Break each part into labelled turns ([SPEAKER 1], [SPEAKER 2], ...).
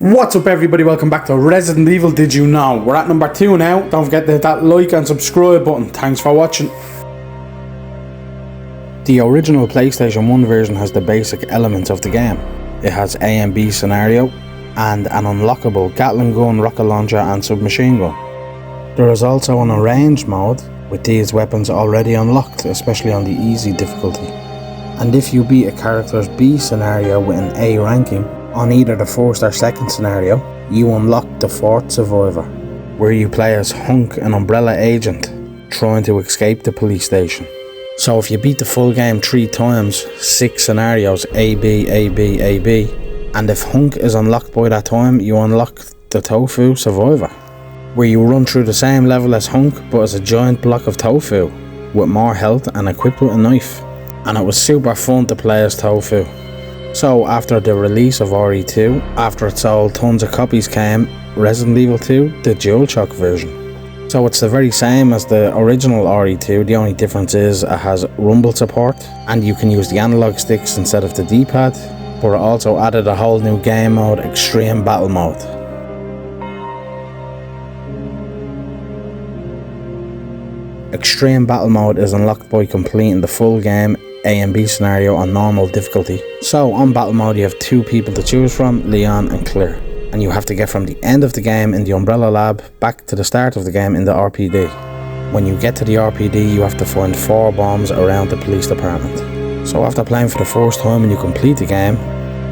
[SPEAKER 1] What's up everybody, welcome back to Resident Evil Did You Know? We're at number 2 now. Don't forget to hit that like and subscribe button. Thanks for watching. The original PlayStation 1 version has the basic elements of the game. It has A and B scenario and an unlockable Gatling gun, rocket launcher and submachine gun. There is also an arranged mode with these weapons already unlocked, especially on the easy difficulty. And if you beat a character's B scenario with an A ranking, on either the first or second scenario, you unlock the fourth survivor, where you play as Hunk, an umbrella agent, trying to escape the police station. So if you beat the full game 3 times, 6 scenarios, A, B, A, B, A, B, and if Hunk is unlocked by that time, you unlock the Tofu survivor, where you run through the same level as Hunk, but as a giant block of tofu, with more health and equipped with a knife. And it was super fun to play as Tofu. So after the release of RE2, after it sold tons of copies, came Resident Evil 2, the DualShock version. So it's the very same as the original RE2, the only difference is it has rumble support and you can use the analog sticks instead of the D-pad, but it also added a whole new game mode, Extreme Battle Mode. Extreme Battle Mode is unlocked by completing the full game A and B scenario on normal difficulty. So on Battle Mode you have 2 people to choose from, Leon and Claire. And you have to get from the end of the game in the Umbrella Lab back to the start of the game in the RPD. When you get to the RPD you have to find 4 bombs around the police department. So after playing for the first time and you complete the game,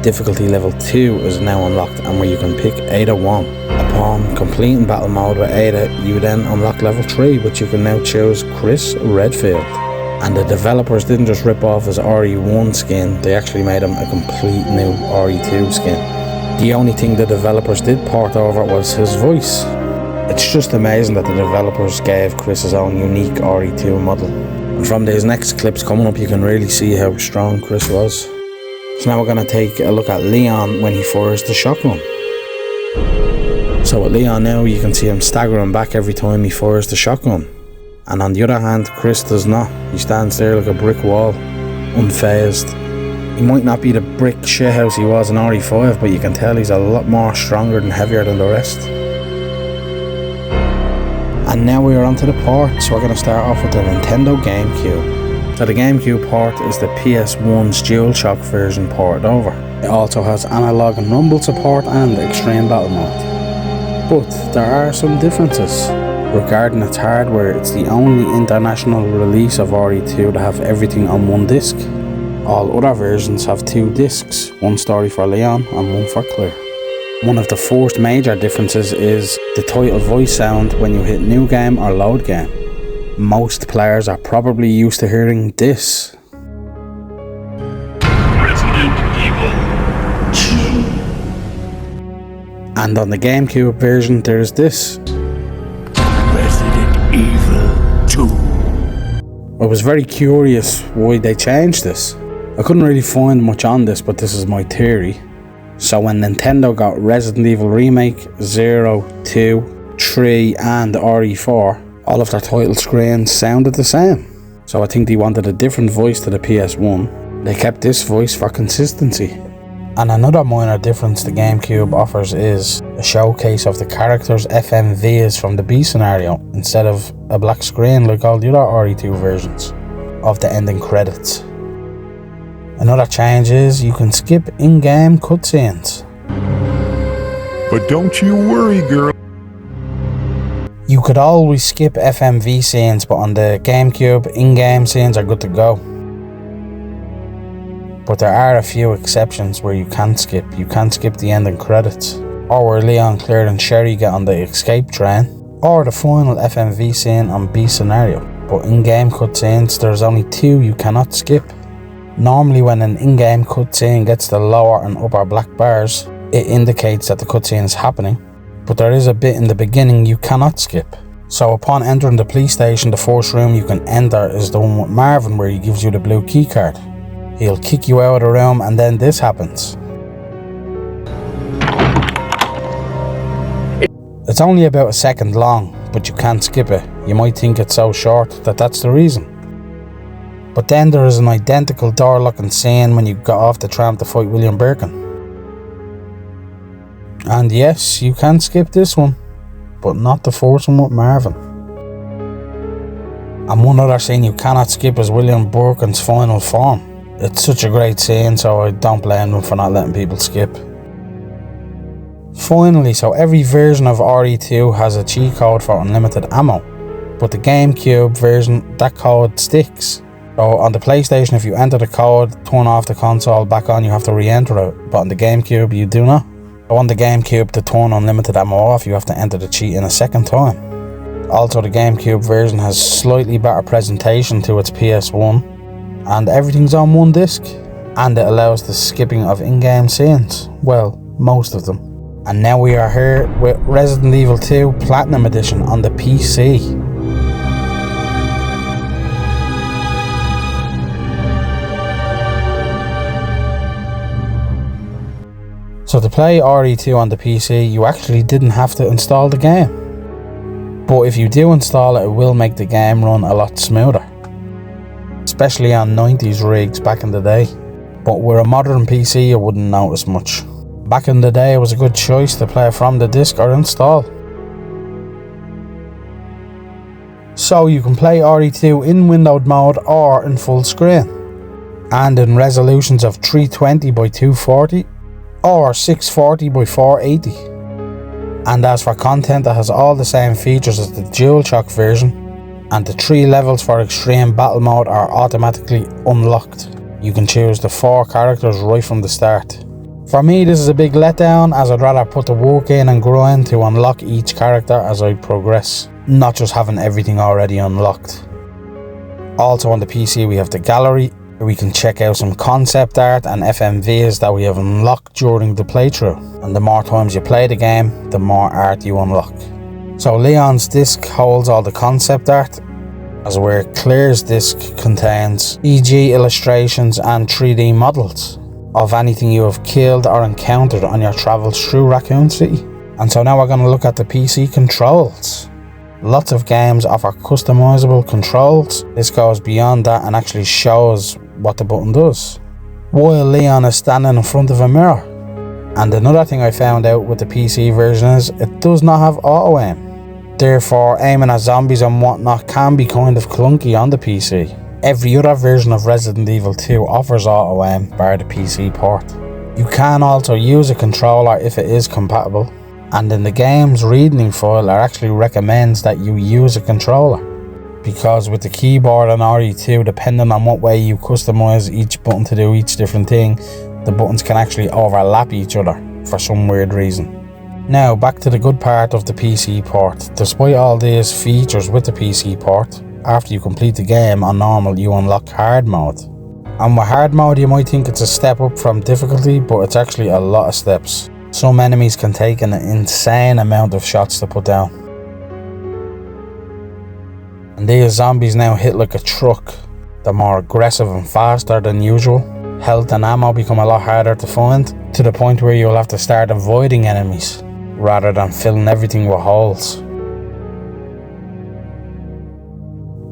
[SPEAKER 1] difficulty level 2 is now unlocked and where you can pick Ada 1. Upon completing Battle Mode with Ada, you then unlock level 3, which you can now choose Chris Redfield. And the developers didn't just rip off his RE1 skin, they actually made him a complete new RE2 skin. The only thing the developers did port over was his voice. It's just amazing that the developers gave Chris his own unique RE2 model. And from these next clips coming up you can really see how strong Chris was. So now we're going to take a look at Leon when he fires the shotgun. So with Leon now you can see him staggering back every time he fires the shotgun. And on the other hand, Chris does not. He stands there like a brick wall, unfazed. He might not be the brick shithouse he was in RE5, but you can tell he's a lot more stronger and heavier than the rest. And now we are onto the port, so we're going to start off with the Nintendo GameCube. So the GameCube port is the PS1's DualShock version ported over. It also has analog and rumble support and Extreme Battle Mode. But there are some differences. Regarding its hardware, it's the only international release of RE2 to have everything on one disc. All other versions have 2 discs, one story for Leon and one for Claire. One of the first major differences is the title voice sound when you hit new game or load game. Most players are probably used to hearing this.
[SPEAKER 2] Resident Evil 2.
[SPEAKER 1] And on the GameCube version there's this.
[SPEAKER 2] Resident Evil 2.
[SPEAKER 1] I was very curious why they changed this. I couldn't really find much on this, but this is my theory. So when Nintendo got Resident Evil Remake, 0, 2, 3 and RE4, all of their title screens sounded the same. So I think they wanted a different voice to the PS1. They kept this voice for consistency. And another minor difference the GameCube offers is a showcase of the characters' FMVs from the B scenario instead of a black screen like all the other RE2 versions of the ending credits. Another change is you can skip in-game cutscenes.
[SPEAKER 2] But don't you worry, girl.
[SPEAKER 1] You could always skip FMV scenes, but on the GameCube, in-game scenes are good to go. But there are a few exceptions where you can skip. You can skip the ending credits, or where Leon, Claire and Sherry get on the escape train, or the final FMV scene on B scenario. But in-game cutscenes, there's only 2 you cannot skip. Normally when an in-game cutscene gets the lower and upper black bars, it indicates that the cutscene is happening, but there is a bit in the beginning you cannot skip. So upon entering the police station, the first room you can enter is the one with Marvin where he gives you the blue key card. He'll kick you out of the room and then this happens. It's only about a second long, but you can't skip it. You might think it's so short that that's the reason. But then there is an identical door locking scene when you got off the tram to fight William Birkin. And yes, you can skip this one, but not the first one with Marvin. And one other scene you cannot skip is William Birkin's final form. It's such a great scene, so I don't blame them for not letting people skip. Finally, so every version of RE2 has a cheat code for unlimited ammo, but the GameCube version, that code sticks. So on the PlayStation, if you enter the code, turn off the console, back on, you have to re-enter it, but on the GameCube you do not. So on the GameCube, to turn unlimited ammo off, you have to enter the cheat in a second time. Also, the GameCube version has slightly better presentation to its PS1, and everything's on one disc, and it allows the skipping of in-game scenes, well, most of them. And now we are here with Resident Evil 2 Platinum Edition on the PC. So to play RE2 on the PC, you actually didn't have to install the game. But if you do install it, it will make the game run a lot smoother. Especially on 90s rigs back in the day. But with a modern PC, you wouldn't notice much. Back in the day, it was a good choice to play from the disc or install. So you can play RE2 in windowed mode or in full screen, and in resolutions of 320 by 240 or 640 by 480. And as for content, it has all the same features as the DualShock version, and the 3 levels for extreme battle mode are automatically unlocked. You can choose the 4 characters right from the start. For me, this is a big letdown, as I'd rather put the work in and grind to unlock each character as I progress, not just having everything already unlocked. Also on the PC we have the gallery, where we can check out some concept art and FMVs that we have unlocked during the playthrough, and the more times you play the game, the more art you unlock. So Leon's disc holds all the concept art, as where Claire's disc contains CG illustrations and 3D models of anything you have killed or encountered on your travels through Raccoon City. And so now we're going to look at the PC controls. Lots of games offer customizable controls. This goes beyond that and actually shows what the button does, while Leon is standing in front of a mirror. And another thing I found out with the PC version is it does not have auto aim. Therefore, aiming at zombies and whatnot can be kind of clunky on the PC. Every other version of Resident Evil 2 offers auto aim, bar the PC port. You can also use a controller if it is compatible, and in the game's reading file it actually recommends that you use a controller, because with the keyboard on RE2, depending on what way you customize each button to do each different thing, the buttons can actually overlap each other for some weird reason. Now back to the good part of the PC port. Despite all these features with the PC port, after you complete the game on normal, you unlock hard mode. And with hard mode, you might think it's a step up from difficulty, but it's actually a lot of steps. Some enemies can take an insane amount of shots to put down. And these zombies now hit like a truck. They're more aggressive and faster than usual. Health and ammo become a lot harder to find, to the point where you'll have to start avoiding enemies, rather than filling everything with holes.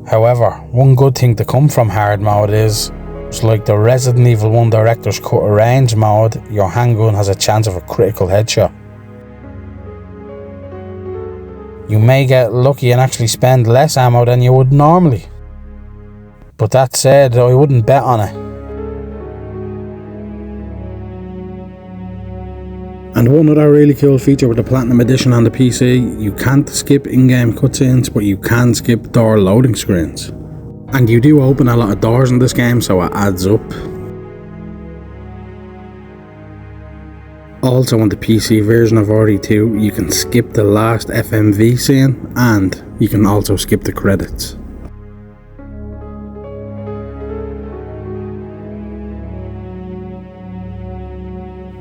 [SPEAKER 1] However, one good thing to come from hard mode is, just like the Resident Evil 1 Director's Cut range mode, your handgun has a chance of a critical headshot. You may get lucky and actually spend less ammo than you would normally. But that said, I wouldn't bet on it.
[SPEAKER 3] And one other really cool feature with the Platinum Edition on the PC, you can't skip in-game cutscenes, but you can skip door loading screens. And you do open a lot of doors in this game, so it adds up. Also on the PC version of RE2, you can skip the last FMV scene, and you can also skip the credits.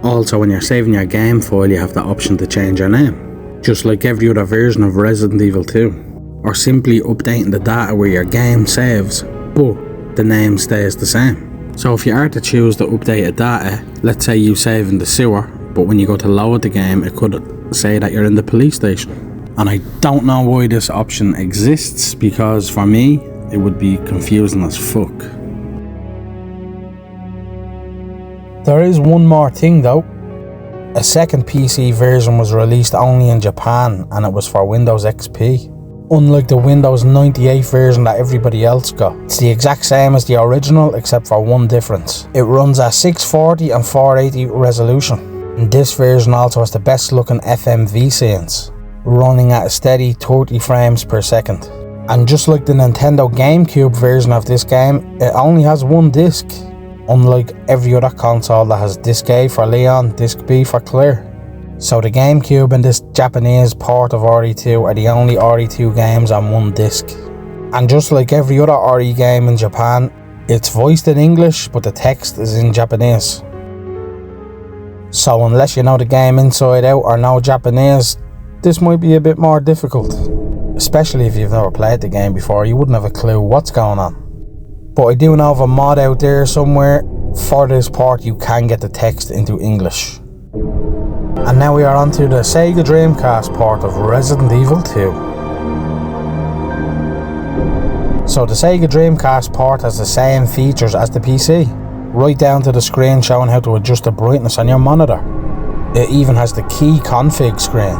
[SPEAKER 3] Also, when you're saving your game file, you have the option to change your name, just like every other version of Resident Evil 2, or simply updating the data where your game saves, but the name stays the same. So if you are to choose the updated data, let's say you save in the sewer, but when you go to load the game, it could say that you're in the police station. And I don't know why this option exists, because for me, it would be confusing as fuck.
[SPEAKER 1] There is one more thing though.
[SPEAKER 3] A second PC version was released only in Japan and it was for Windows XP. Unlike the Windows 98 version that everybody else got, it's the exact same as the original except for one difference. It runs at 640 and 480 resolution. And this version also has the best looking FMV scenes, running at a steady 30 frames per second. And just like the Nintendo GameCube version of this game, it only has one disc, unlike every other console that has disc A for Leon, disc B for Claire. So the GameCube and this Japanese port of RE2 are the only RE2 games on one disc. And just like every other RE game in Japan, it's voiced in English but the text is in Japanese. So unless you know the game inside out or know Japanese, this might be a bit more difficult. Especially if you've never played the game before, you wouldn't have a clue what's going on. But I do know of a mod out there somewhere for this port you can get the text into English. And now we are on to the Sega Dreamcast port of Resident Evil 2. So the Sega Dreamcast port has the same features as the PC, right down to the screen showing how to adjust the brightness on your monitor. It even has the key config screen.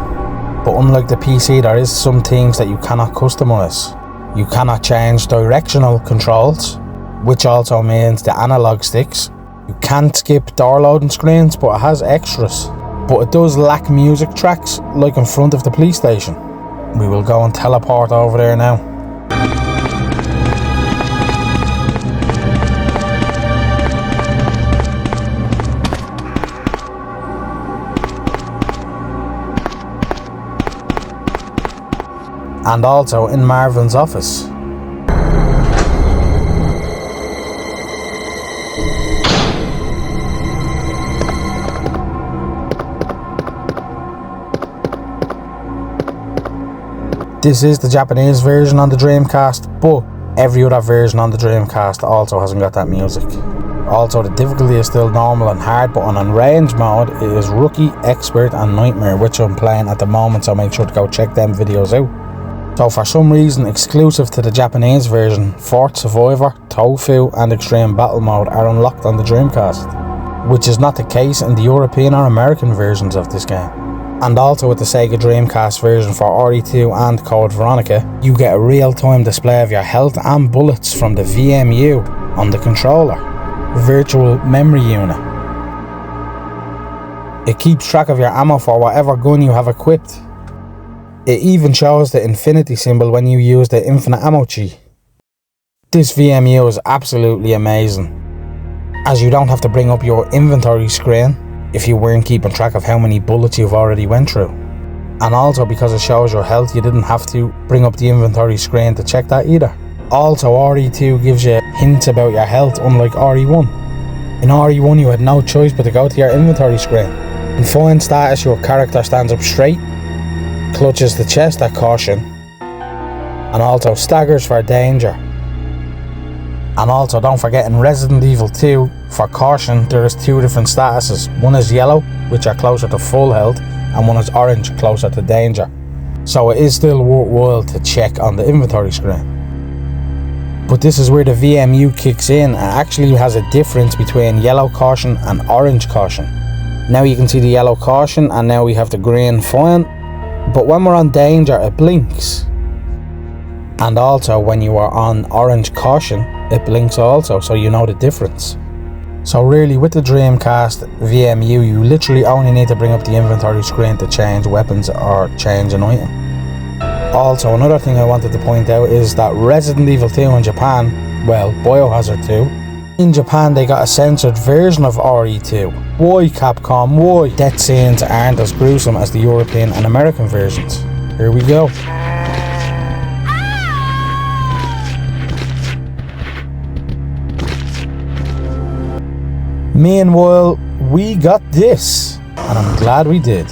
[SPEAKER 3] But unlike the PC, there is some things that you cannot customize. You cannot change directional controls, which also means the analog sticks. You can't skip door loading screens, but it has extras. But it does lack music tracks, like in front of the police station. We will go and teleport over there now. And also in Marvin's office. This is the Japanese version on the Dreamcast, but every other version on the Dreamcast also hasn't got that music. Also, the difficulty is still normal and hard, but on range mode it is Rookie, Expert and Nightmare, which I'm playing at the moment, so make sure to go check them videos out. So for some reason, exclusive to the Japanese version, Fort Survivor, Tofu and Extreme Battle Mode are unlocked on the Dreamcast, which is not the case in the European or American versions of this game. And also with the Sega Dreamcast version for RE2 and Code Veronica, you get a real-time display of your health and bullets from the VMU on the controller, Virtual Memory Unit. It keeps track of your ammo for whatever gun you have equipped. It even shows the infinity symbol when you use the infinite ammo key. This VMU is absolutely amazing, as you don't have to bring up your inventory screen if you weren't keeping track of how many bullets you've already went through. And also because it shows your health, you didn't have to bring up the inventory screen to check that either. Also, RE2 gives you hints about your health, unlike RE1. In RE1 you had no choice but to go to your inventory screen. In fine status, your character stands up straight, clutches the chest at caution, and also staggers for danger. And also don't forget, in Resident Evil 2, for caution, there is two different statuses. One is yellow, which are closer to full health, and one is orange, closer to danger. So it is still worthwhile to check on the inventory screen. But this is where the VMU kicks in and actually has a difference between yellow caution and orange caution. Now you can see the yellow caution and now we have the green fine. But when we're on danger, it blinks. And also when you are on orange caution, it blinks also, so you know the difference. So really, with the Dreamcast VMU, you literally only need to bring up the inventory screen to change weapons or change an item. Also, another thing I wanted to point out is that Resident Evil 2 in Japan, well, Biohazard 2, in Japan they got a censored version of RE2. Why, Capcom, why? Death scenes aren't as gruesome as the European and American versions. Here we go. Meanwhile, we got this, and I'm glad we did.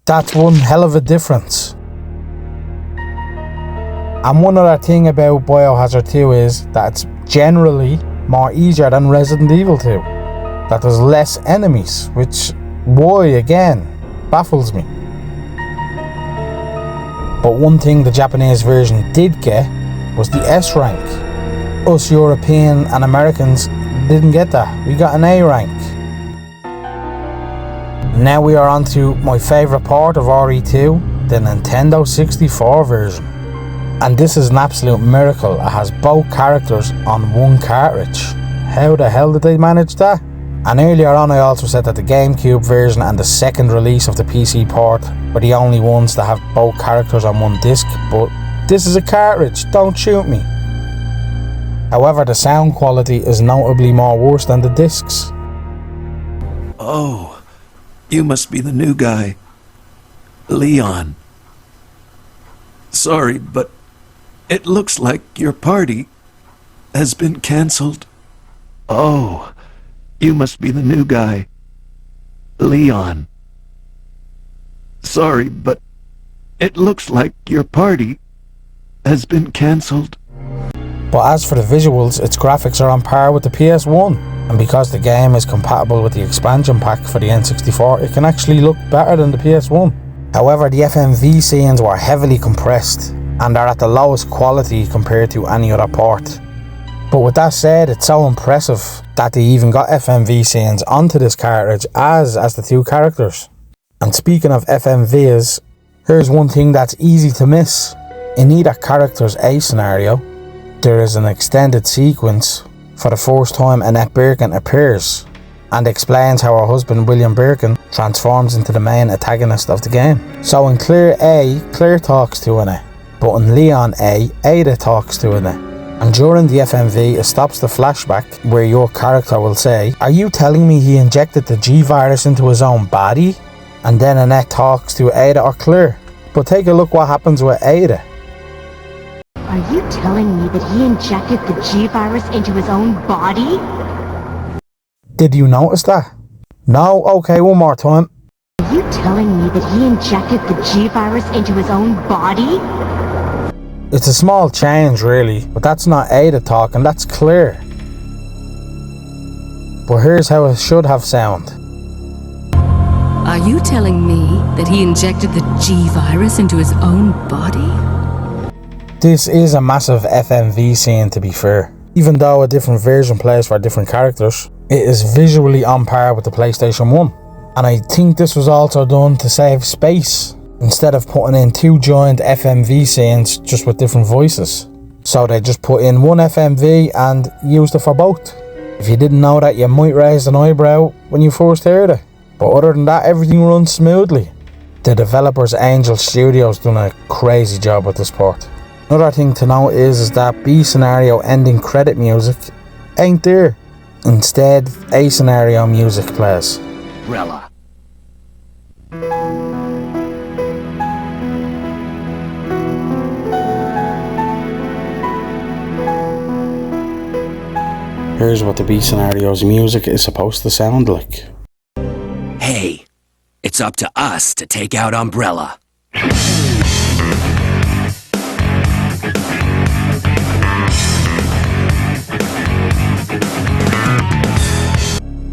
[SPEAKER 3] That's one hell of a difference. And one other thing about Biohazard 2 is that it's generally more easier than Resident Evil 2. That there's less enemies, which, why again, baffles me. But one thing the Japanese version did get was the S rank.
[SPEAKER 1] Us European and Americans didn't get that. We got an A rank. Now we are on to my favourite part of RE2, the Nintendo 64 version. And this is an absolute miracle. It has both characters on one cartridge. How the hell did they manage that? And earlier on I also said that the GameCube version and the second release of the PC port were the only ones that have both characters on one disc, but this is a cartridge, don't shoot me. However, the sound quality is notably more worse than the discs.
[SPEAKER 4] Oh, you must be the new guy, Leon. Sorry, but it looks like your party has been cancelled. Oh, you must be the new guy, Leon. Sorry, but it looks like your party has been cancelled.
[SPEAKER 1] But as for the visuals, its graphics are on par with the PS1, and because the game is compatible with the expansion pack for the N64, it can actually look better than the PS1. However, the FMV scenes were heavily compressed and are at the lowest quality compared to any other port. But with that said, it's so impressive that they even got FMV scenes onto this cartridge as the two characters. And speaking of FMVs, here's one thing that's easy to miss. In either character's A scenario, there is an extended sequence for the first time Annette Birkin appears and explains how her husband William Birkin transforms into the main antagonist of the game. So in Claire A, Claire talks to Annette, but in Leon A, Ada talks to Annette. And during the FMV, it stops the flashback where your character will say, "Are you telling me he injected the G-Virus into his own body?" And then Annette talks to Ada or Claire. But take a look what happens with Ada.
[SPEAKER 5] Are you telling me that he injected the G-Virus into his own body?
[SPEAKER 1] Did you notice that? No? Okay, one more time.
[SPEAKER 5] Are you telling me that he injected the G-Virus into his own body?
[SPEAKER 1] It's a small change really, but that's not Ada talking, that's Claire. But here's how it should have sound.
[SPEAKER 6] Are you telling me that he injected the G-Virus into his own body?
[SPEAKER 1] This is a massive FMV scene, to be fair. Even though a different version plays for different characters, it is visually on par with the PlayStation 1. And I think this was also done to save space, instead of putting in two joined FMV scenes just with different voices. So they just put in one FMV and used it for both. If you didn't know that, you might raise an eyebrow when you first heard it. But other than that, everything runs smoothly. The developers Angel Studios done a crazy job with this port. Another thing to note is that B scenario ending credit music ain't there. Instead, A scenario music plays.
[SPEAKER 4] Rella.
[SPEAKER 3] Here's what the B scenario's music is supposed to sound like.
[SPEAKER 7] Hey, it's up to us to take out Umbrella.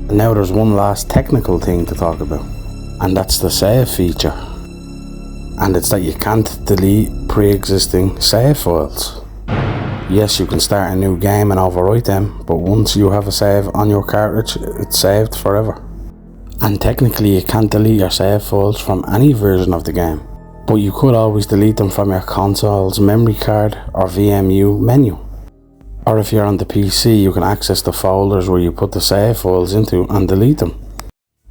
[SPEAKER 3] And now there's one last technical thing to talk about, and that's the save feature. And it's that you can't delete pre-existing save files. Yes, you can start a new game and overwrite them, but once you have a save on your cartridge, it's saved forever. And technically you can't delete your save files from any version of the game, but you could always delete them from your console's memory card or VMU menu. Or if you're on the PC, you can access the folders where you put the save files into and delete them.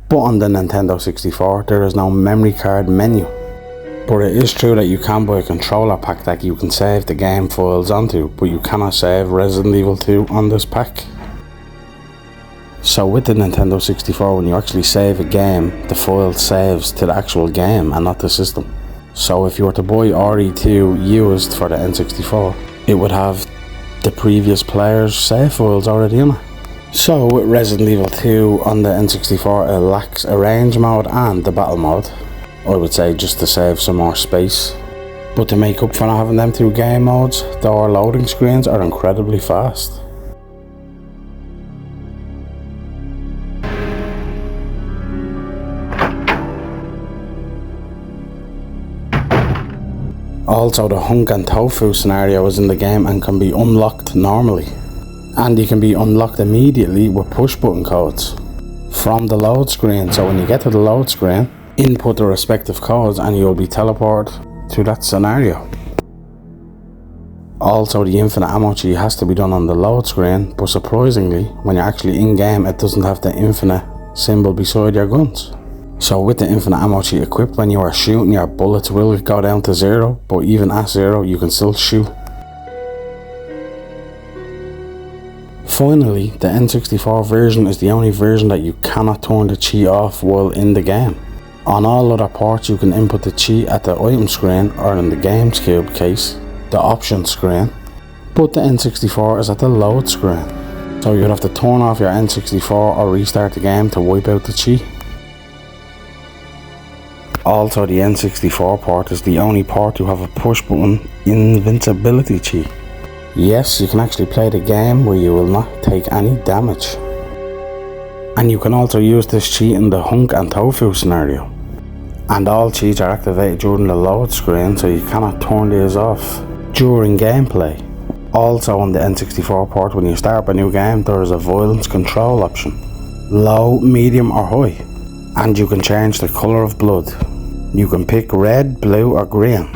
[SPEAKER 3] But on the Nintendo 64, there is no memory card menu. But it is true that you can buy a controller pack that you can save the game files onto, but you cannot save Resident Evil 2 on this pack. So with the Nintendo 64, when you actually save a game, the file saves to the actual game and not the system. So if you were to buy RE2 used for the N64, it would have the previous player's save files already in it. So with Resident Evil 2 on the N64, it lacks a range mode and the battle mode. I would say just to save some more space. But to make up for not having them two game modes, the loading screens are incredibly fast. Also, the Hunk and Tofu scenario is in the game and can be unlocked normally. and you can be unlocked immediately with push button codes from the load screen. So when you get to the load screen, input the respective codes and you'll be teleported to that scenario. Also, the infinite ammo key has to be done on the load screen, but surprisingly, when you're actually in game, it doesn't have the infinite symbol beside your guns. So with the infinite ammo key equipped, when you are shooting, your bullets will go down to 0, but even at 0 you can still shoot. Finally, the N64 version is the only version that you cannot turn the cheat off while in the game. On all other ports you can input the cheat at the item screen, or in the Games Cube case, the options screen, but the N64 is at the load screen. So you'd have to turn off your N64 or restart the game to wipe out the cheat. Also, the N64 port is the only port to have a push button invincibility cheat. Yes, you can actually play the game where you will not take any damage. And you can also use this cheat in the Hunk and Tofu scenario. And all cheats are activated during the load screen, so you cannot turn these off during gameplay. Also on the N64 port, when you start a new game, there is a violence control option. Low, medium or high. And you can change the colour of blood. You can pick red, blue or green.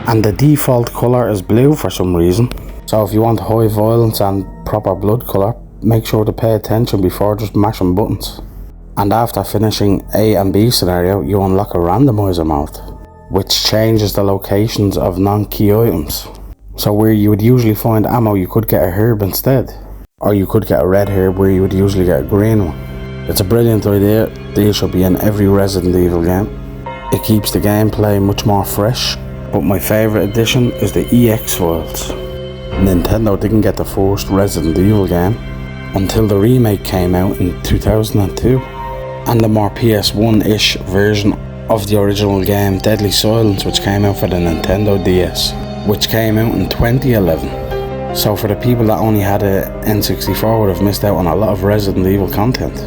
[SPEAKER 3] And the default colour is blue for some reason. So if you want high violence and proper blood colour, make sure to pay attention before just mashing buttons. And after finishing A and B scenario, you unlock a randomizer mode, which changes the locations of non-key items. So where you would usually find ammo, you could get a herb instead. Or you could get a red herb where you would usually get a green one. It's a brilliant idea. These should be in every Resident Evil game. It keeps the gameplay much more fresh, but my favourite addition is the EX files. Nintendo didn't get the first Resident Evil game until the remake came out in 2002, and the more PS1-ish version of the original game Deadly Silence, which came out for the Nintendo DS, which came out in 2011. So for the people that only had a N64 would have missed out on a lot of Resident Evil content,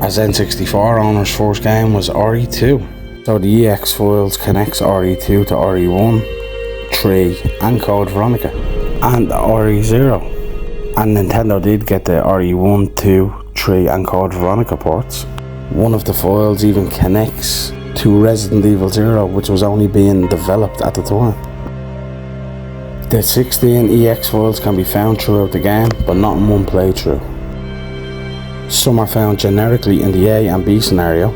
[SPEAKER 3] as N64 owners' first game was RE2. So the EX files connects RE2 to RE1, 3 and Code Veronica, and RE0. And Nintendo did get the RE1, 2, 3 and Code Veronica ports. One of the files even connects to Resident Evil 0, which was only being developed at the time. The 16 EX files can be found throughout the game, but not in one playthrough. Some are found generically in the A and B scenario,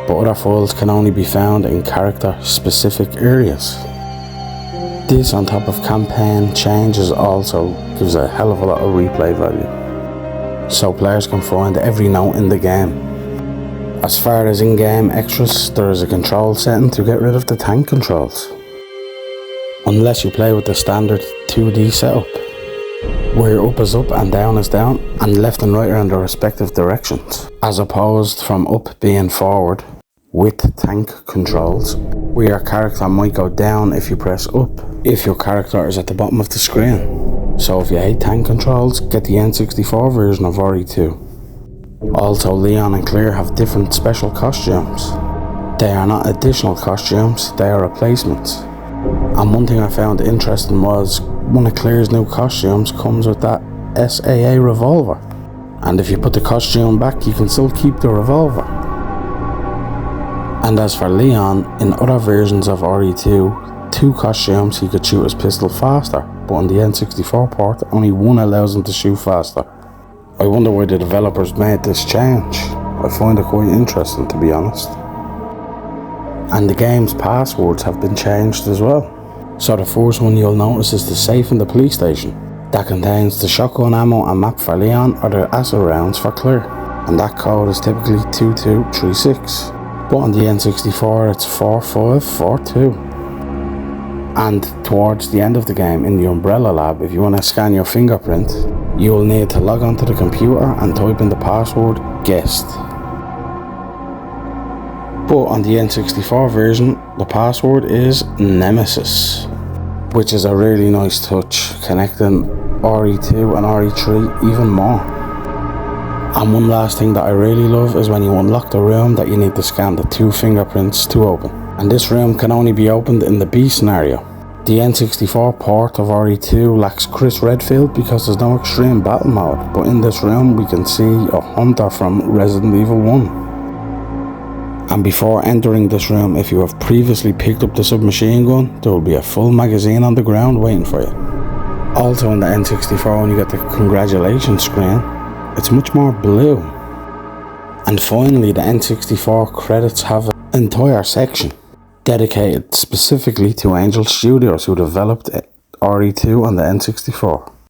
[SPEAKER 3] but other files can only be found in character-specific areas. This, on top of campaign changes, also gives a hell of a lot of replay value, so players can find every note in the game. As far as in-game extras, there is a control setting to get rid of the tank controls, unless you play with the standard 2D setup, where up is up and down is down, and left and right are in their respective directions, as opposed from up being forward with tank controls, where your character might go down if you press up, if your character is at the bottom of the screen. So if you hate tank controls, get the N64 version of RE2. Also, Leon and Claire have different special costumes. They are not additional costumes, they are replacements. And one thing I found interesting was one of Claire's new costumes comes with that SAA revolver. And if you put the costume back, you can still keep the revolver. And as for Leon, in other versions of RE2, 2 costumes he could shoot his pistol faster, but on the N64 port, only one allows him to shoot faster. I wonder why the developers made this change. I find it quite interesting, to be honest. And the game's passwords have been changed as well. So the first one you'll notice is the safe in the police station. That contains the shotgun ammo and map for Leon, or the acid rounds for Claire. And that code is typically 2236. But on the N64 it's 4542. And towards the end of the game, in the Umbrella Lab, if you want to scan your fingerprint, you will need to log onto the computer and type in the password guest. But on the N64 version, the password is Nemesis, which is a really nice touch, connecting RE2 and RE3 even more. And one last thing that I really love is when you unlock the room that you need to scan the 2 fingerprints to open. And this room can only be opened in the B scenario. The N64 port of RE2 lacks Chris Redfield because there's no extreme battle mode, but in this room we can see a hunter from Resident Evil 1. And before entering this room, if you have previously picked up the submachine gun, there will be a full magazine on the ground waiting for you. Also in the N64, when you get the congratulations screen, it's much more blue. And finally, the N64 credits have an entire section dedicated specifically to Angel Studios, who developed RE2 on the N64.